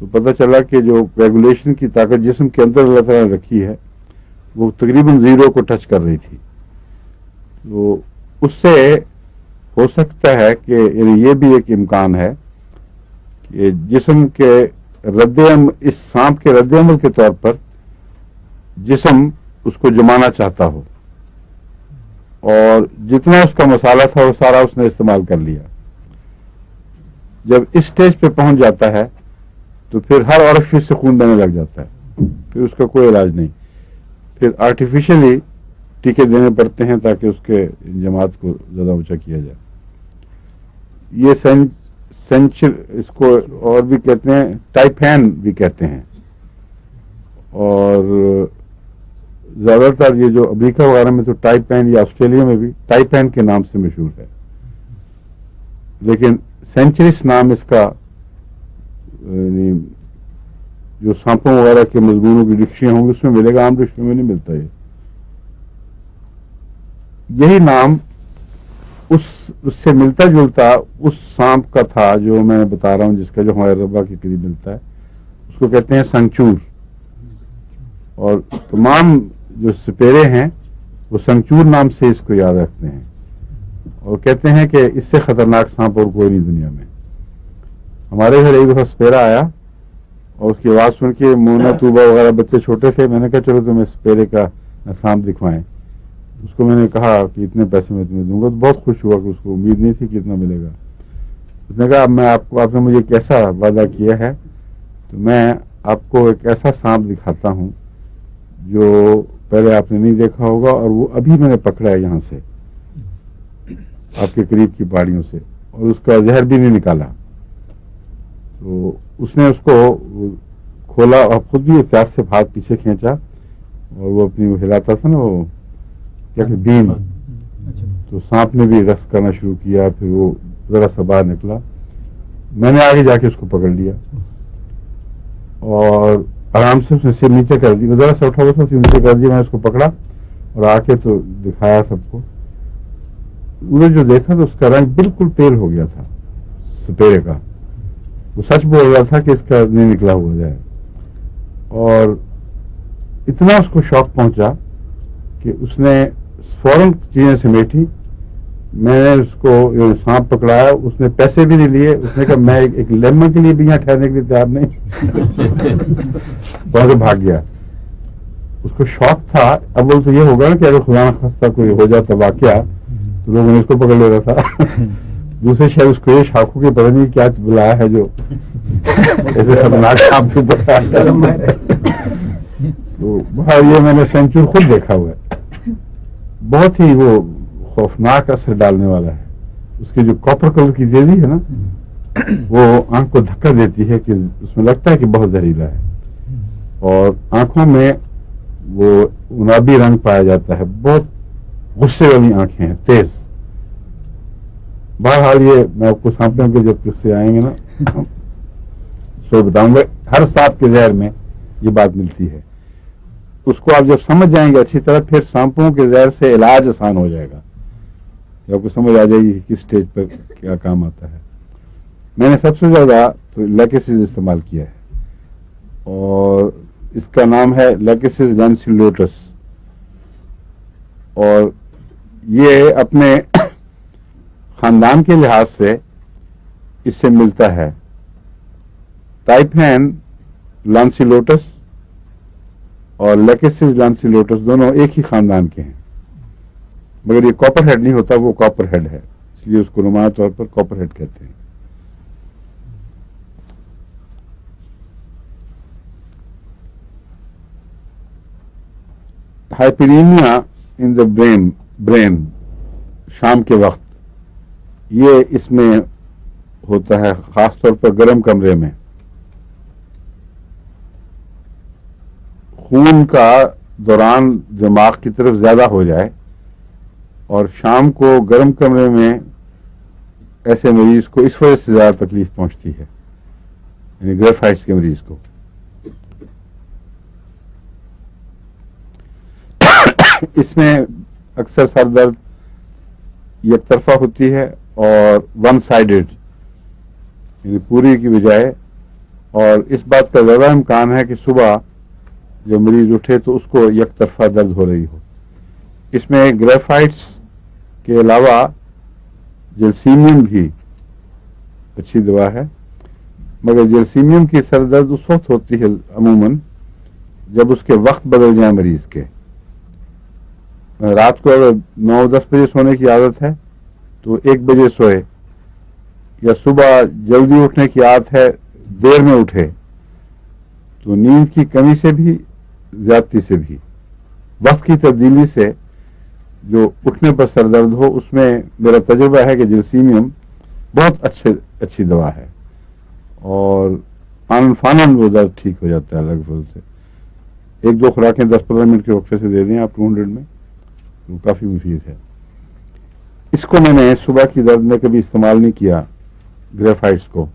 تو پتہ چلا کہ جو ریگولیشن کی طاقت جسم کے اندر اللہ تعالیٰ نے رکھی ہے وہ تقریباً 0 کو ٹچ کر رہی تھی. تو اس سے ہو سکتا ہے کہ یعنی یہ بھی ایک امکان ہے کہ جسم کے اس سانپ کے رد عمل کے طور پر جسم اس کو جمانا چاہتا ہو اور جتنا اس کا مسالہ تھا وہ سارا اس نے استعمال کر لیا. جب اس سٹیج پہ پہنچ جاتا ہے تو پھر ہر آرفیس سے خون بہنے لگ جاتا ہے, پھر اس کا کوئی علاج نہیں, پھر آرٹیفیشلی ٹیکے دینے پڑتے ہیں تاکہ اس کے جماعت کو زیادہ اونچا کیا جائے. یہ اس کو اور بھی کہتے ہیں, ٹائپین بھی کہتے ہیں, اور زیادہ تر یہ جو امریکہ وغیرہ میں تو ٹائپین یا آسٹریلیا میں بھی ٹائپین کے نام سے مشہور ہے, لیکن سینچریس نام اس کا یعنی جو سانپوں وغیرہ کے مضمونوں کی ڈکشنریاں ہوں گی اس میں ملے گا, عام ڈکشنری میں نہیں ملتا. یہی نام اس سے ملتا جلتا اس سانپ کا تھا جو میں بتا رہا ہوں, جس کا جو ہمارے ربا کے قریب ملتا ہے, اس کو کہتے ہیں سنگچور. اور تمام جو سپیرے ہیں وہ سنگچور نام سے اس کو یاد رکھتے ہیں اور کہتے ہیں کہ اس سے خطرناک سانپ اور کوئی نہیں دنیا میں. ہمارے گھر ایک دفعہ سپیرا آیا اور اس کی آواز سن کے مونا طوبہ وغیرہ بچے چھوٹے تھے, میں نے کہا چلو تمہیں سپیرے کا سانپ دکھوائیں. اس کو میں نے کہا کہ اتنے پیسے میں تمہیں دوں گا, تو بہت خوش ہوا کہ اس کو امید نہیں تھی کہ اتنا ملے گا. اس نے کہا اب میں آپ نے مجھے کیسا وعدہ کیا ہے, تو میں آپ کو ایک ایسا سانپ دکھاتا ہوں جو پہلے آپ نے نہیں دیکھا ہوگا, اور وہ ابھی میں نے پکڑا ہے یہاں سے آپ کے قریب کی پہاڑیوں سے, اور اس کا زہر بھی نہیں نکالا. تو اس نے اس کو کھولا اور خود بھی احتیاط سے ہاتھ پیچھے کھینچا, اور وہ اپنی وہ ہلاتا تھا نا وہ کیا کہ بیم, تو سانپ نے بھی رقص کرنا شروع کیا. پھر وہ ذرا سا باہر نکلا, میں نے آگے جا کے اس کو پکڑ لیا اور آرام سے اس نے سر نیچے کر دی, ذرا سا اٹھا ہوا تھا, سر نیچے کر دیا. میں اس کو پکڑا اور آ کے تو دکھایا سب کو. انہوں نے جو دیکھا تو اس کا رنگ بالکل پیل ہو گیا تھا سپیرے کا. وہ سچ بول رہا تھا کہ اس کا نہیں نکلا ہوا جائے, اور اتنا اس کو شوق پہنچا کہ اس نے فوراً چیزیں سمیٹی. میں نے اس کو سانپ پکڑایا, اس نے پیسے بھی نہیں لیے. اس نے کہا میں ایک لیمن کے لیے بھی یہاں ٹھہرنے کے لیے تیار نہیں. وہاں سے بھاگ گیا. اس کو شوق تھا. اول تو یہ ہوگا نا کہ اگر خدا نخواستہ کوئی ہو جاتا واقعہ تو لوگوں نے اس کو پکڑ لیتا تھا. دوسرے شاید اس کو یہ شاخوں کے پتہ نہیں کیا بلایا ہے جو ایسے خطرناک سانپ کو پکڑا. تو باہر یہ میں نے سینچور خود دیکھا ہوا ہے, بہت ہی وہ خوفناک اثر ڈالنے والا ہے. اس کی جو کاپر کلر کی تیزی ہے نا, وہ آنکھ کو دھکا دیتی ہے کہ اس میں لگتا ہے کہ بہت زہریلا ہے, اور آنکھوں میں وہ گلابی رنگ پایا جاتا ہے. بہت غصے والی آنکھیں ہیں, تیز. بہرحال یہ میں آپ کو سانپوں کے جب قصے آئیں گے نا سو بتاؤں گا. ہر سانپ کے زہر میں یہ بات ملتی ہے. اس کو آپ جب سمجھ جائیں گے اچھی طرح, پھر سانپوں کے زہر سے علاج آسان ہو جائے گا. آپ کو سمجھ آ جائے گی کہ کس سٹیج پر کیا کام آتا ہے. میں نے سب سے زیادہ تو لیکسز استعمال کیا ہے, اور اس کا نام ہے لیکسز لانسیلوٹس, اور یہ اپنے خاندان کے لحاظ سے اس سے ملتا ہے. ٹائپین لانسیلوٹس اور لیکسز لانسیلوٹس دونوں ایک ہی خاندان کے ہیں, مگر یہ کاپر ہیڈ نہیں ہوتا, وہ کاپر ہیڈ ہے, اس لیے اس کو نمایاں طور پر کاپر ہیڈ کہتے ہیں. ہائپرینیا ان دا برین شام کے وقت, یہ اس میں ہوتا ہے خاص طور پر گرم کمرے میں. خون کا دوران دماغ کی طرف زیادہ ہو جائے, اور شام کو گرم کمرے میں ایسے مریض کو اس وجہ سے زیادہ تکلیف پہنچتی ہے, یعنی گریفائٹس کے مریض کو. اس میں اکثر سر درد یک طرفہ ہوتی ہے اور ون سائیڈڈ, یعنی پوری کی بجائے اور اس بات کا زیادہ امکان ہے کہ صبح جو مریض اٹھے تو اس کو یک طرفہ درد ہو رہی ہو. اس میں گریفائٹس کے علاوہ جلسیمیم بھی اچھی دوا ہے، مگر جلسیمیم کی سر درد اس وقت ہوتی ہے عموماً جب اس کے وقت بدل جائیں مریض کے. رات کو اگر 9-10 بجے سونے کی عادت ہے تو 1 بجے سوئے، یا صبح جلدی اٹھنے کی عادت ہے دیر میں اٹھے، تو نیند کی کمی سے بھی زیادتی سے بھی وقت کی تبدیلی سے جو اٹھنے پر سر درد ہو، اس میں میرا تجربہ ہے کہ جلسیمیم بہت اچھی دوا ہے، اور آنن فانن وہ درد ٹھیک ہو جاتا ہے الگ فل سے. 1-2 خوراکیں 10-15 منٹ کے وقفے سے دے دیں آپ 200 میں، وہ کافی مفید ہے. اس کو میں نے صبح کی درد میں کبھی استعمال نہیں کیا گریفائٹس کو،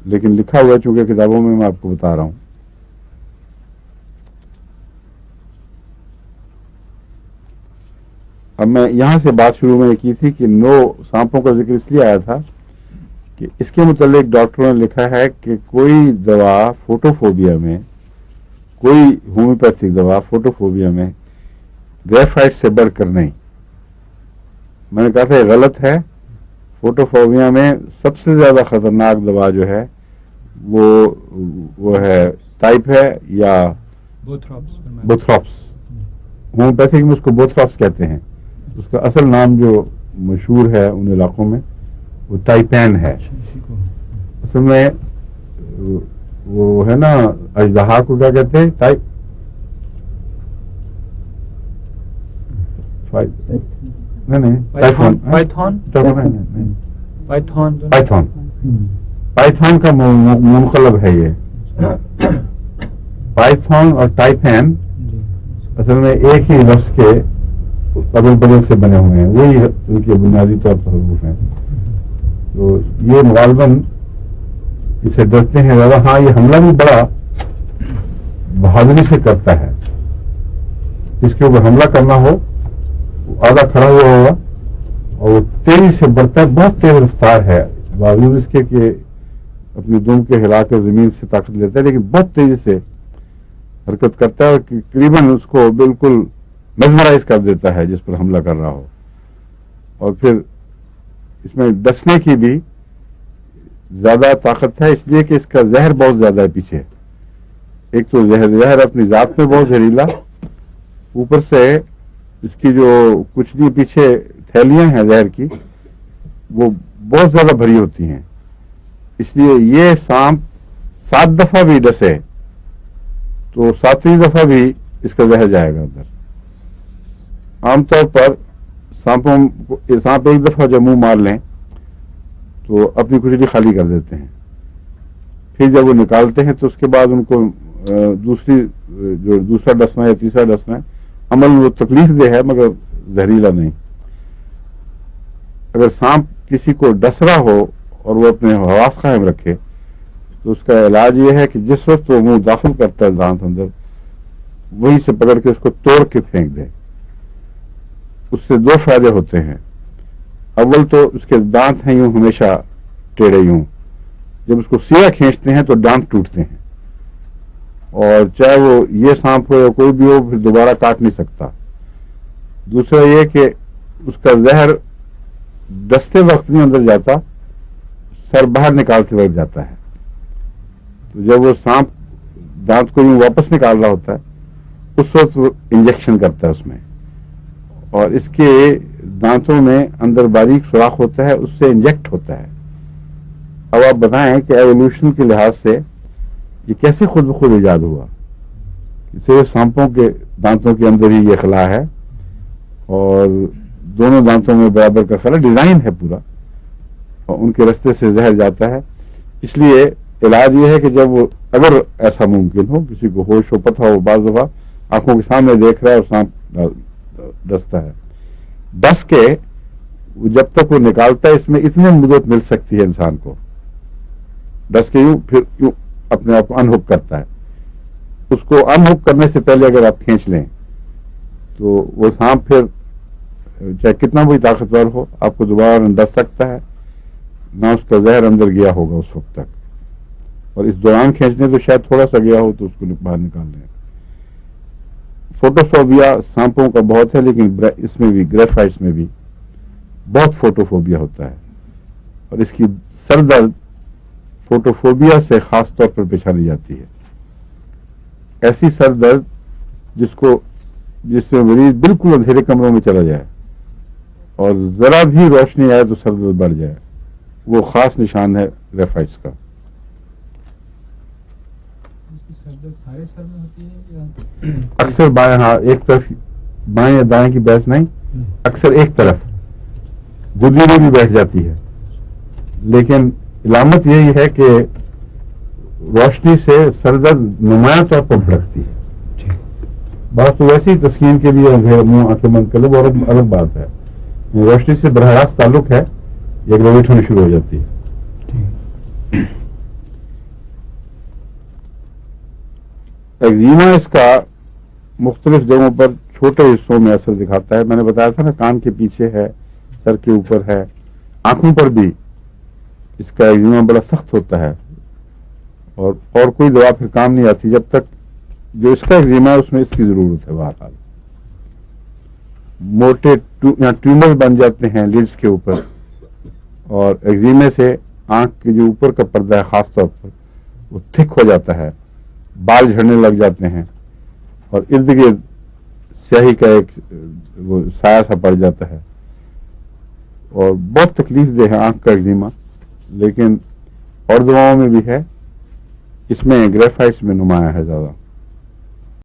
لیکن لکھا ہوا ہے چونکہ کتابوں میں آپ کو بتا رہا ہوں. اب میں یہاں سے بات شروع میں کی تھی کہ 9 سانپوں کا ذکر اس لیے آیا تھا کہ اس کے متعلق ڈاکٹروں نے لکھا ہے کہ کوئی دوا فوٹوفوبیا میں، کوئی ہومیوپیتھک دوا فوٹوفوبیا میں گریفائٹ سے بڑھ کر نہیں. میں نے کہا تھا یہ غلط ہے. فوٹوفوبیا میں سب سے زیادہ خطرناک دوا جو ہے وہ ہے ٹائپ ہے یا بوتھراپس. ہومیوپیتھک میں اس کو بوتھراپس کہتے ہیں. اس کا اصل نام جو مشہور ہے ان علاقوں میں وہ ٹائپین ہے. اصل میں وہ ہے نا اژدہا کو کیا کہتے ہیں؟ پائتھون کا منقلب ہے یہ. پائتھون اور ٹائپین اصل میں ایک ہی لفظ کے ادل بدل سے بنے ہوئے ہیں، وہی ان کے بنیادی طور پر حروف ہیں. تو یہ غالباً اسے ڈرتے ہیں زیادہ. ہاں یہ حملہ بھی بڑا بہادری سے کرتا ہے. اس کے اوپر حملہ کرنا ہو آدھا کھڑا ہوا ہوگا اور وہ تیزی سے بڑھتا ہے، بہت تیز رفتار ہے، باوجود اس کے کہ اپنی دم کے ہلا کر زمین سے طاقت لیتا ہے، لیکن بہت تیزی سے حرکت کرتا ہے اور تقریباً اس کو بالکل میزمرائز کر دیتا ہے جس پر حملہ کر رہا ہو. اور پھر اس میں ڈسنے کی بھی زیادہ طاقت ہے، اس لیے کہ اس کا زہر بہت زیادہ ہے پیچھے. ایک تو زہر اپنی ذات میں بہت زہریلا، اوپر سے اس کی جو کچھ بھی پیچھے تھیلیاں ہیں زہر کی وہ بہت زیادہ بھری ہوتی ہیں. اس لیے یہ سانپ 7 دفعہ بھی ڈسے تو 7ویں دفعہ بھی اس کا زہر جائے گا اندر. عام طور پر سانپ ایک دفعہ جب منہ مار لیں تو اپنی کھجلی خالی کر دیتے ہیں. پھر جب وہ نکالتے ہیں تو اس کے بعد ان کو دوسرا ڈسنا یا تیسرا ڈسنا ہے. عمل وہ تکلیف دہ ہے مگر زہریلا نہیں. اگر سانپ کسی کو ڈس رہا ہو اور وہ اپنے حواس قائم رکھے تو اس کا علاج یہ ہے کہ جس وقت وہ منہ داخل کرتا ہے دانت اندر، وہیں سے پکڑ کے اس کو توڑ کے پھینک دے. اس سے 2 فائدے ہوتے ہیں. اول تو اس کے دانت ہیں یوں ہمیشہ ٹیڑھے یوں، جب اس کو سیدھا کھینچتے ہیں تو دانت ٹوٹتے ہیں، اور چاہے وہ یہ سانپ ہو یا کوئی بھی ہو پھر دوبارہ کاٹ نہیں سکتا. دوسرا یہ کہ اس کا زہر ڈستے وقت نہیں اندر جاتا، سر باہر نکالتے وقت جاتا ہے. تو جب وہ سانپ دانت کو یوں واپس نکال رہا ہوتا ہے اس وقت وہ انجیکشن کرتا ہے اس میں، اور اس کے دانتوں میں اندر باریک سوراخ ہوتا ہے، اس سے انجیکٹ ہوتا ہے. اب آپ بتائیں کہ ایوولوشن کے لحاظ سے یہ کیسے خود بخود ایجاد ہوا؟ صرف سانپوں کے دانتوں کے اندر ہی یہ خلا ہے، اور دونوں دانتوں میں برابر کا خلا، ڈیزائن ہے پورا، اور ان کے رستے سے زہر جاتا ہے. اس لیے علاج یہ ہے کہ جب وہ اگر ایسا ممکن ہو، کسی کو ہوش ہو، پتہ ہو، بعض دفعہ آنکھوں کے سامنے دیکھ رہا ہے اور سانپ ڈستا ہے، ڈس کے جب تک وہ نکالتا ہے اس میں اتنی مدت مل سکتی ہے انسان کو. ڈس کے یوں پھر یوں اپنے آپ کو انہک کرتا ہے. اس کو انہک کرنے سے پہلے اگر آپ کھینچ لیں تو وہ سانپ پھر چاہے کتنا بھی طاقتور ہو آپ کو دوبارہ نہ ڈس سکتا ہے، نہ اس کا زہر اندر گیا ہوگا اس وقت تک. اور اس دوران کھینچنے تو شاید تھوڑا سا گیا ہو تو اس کو باہر نکال لیں. فوٹوفوبیا سانپوں کا بہت ہے، لیکن اس میں بھی گریفائٹس میں بھی بہت فوٹوفوبیا ہوتا ہے، اور اس کی سر درد فوٹوفوبیا سے خاص طور پر پہچانی جاتی ہے. ایسی سر درد جس میں مریض بالکل اندھیرے کمروں میں چلا جائے اور ذرا بھی روشنی آئے تو سر درد بڑھ جائے، وہ خاص نشان ہے گریفائٹس کا. سارے سر میں ہوتی ہے یا اکثر بائیں، ہاں ایک طرف بائیں یا دائیں کی بحث نہیں، اکثر ایک طرف دبلی میں بھی بیٹھ جاتی ہے، لیکن علامت یہی ہے کہ روشنی سے سر درد نمایاں طور پر بھڑکتی ہے. بات تو ویسے ہی تسکین کے لیے منہ آنکھیں بند کر لو، اور الگ بات ہے. روشنی سے براہ راست تعلق ہے یا گریویٹ ہونی شروع ہو جاتی ہے. ایگزیما اس کا مختلف جگہوں پر چھوٹے حصوں میں اثر دکھاتا ہے. میں نے بتایا تھا نا، کان کے پیچھے ہے، سر کے اوپر ہے، آنکھوں پر بھی اس کا ایگزیما بڑا سخت ہوتا ہے، اور کوئی دوا پھر کام نہیں آتی جب تک جو اس کا ایگزیما ہے اس میں اس کی ضرورت ہے. بہرحال موٹے ٹیومر بن جاتے ہیں لیڈز کے اوپر، اور ایگزیمے سے آنکھ کے جو اوپر کا پردہ ہے خاص طور پر وہ تھک ہو جاتا ہے، بال جھڑنے لگ جاتے ہیں، اور ارد گرد سیاہی کا ایک وہ سایہ سا پڑ جاتا ہے، اور بہت تکلیف دہ ہے آنکھ کا ایگزیما. لیکن اور دواؤں میں بھی ہے، اس میں گریفائٹس میں نمایاں ہے زیادہ.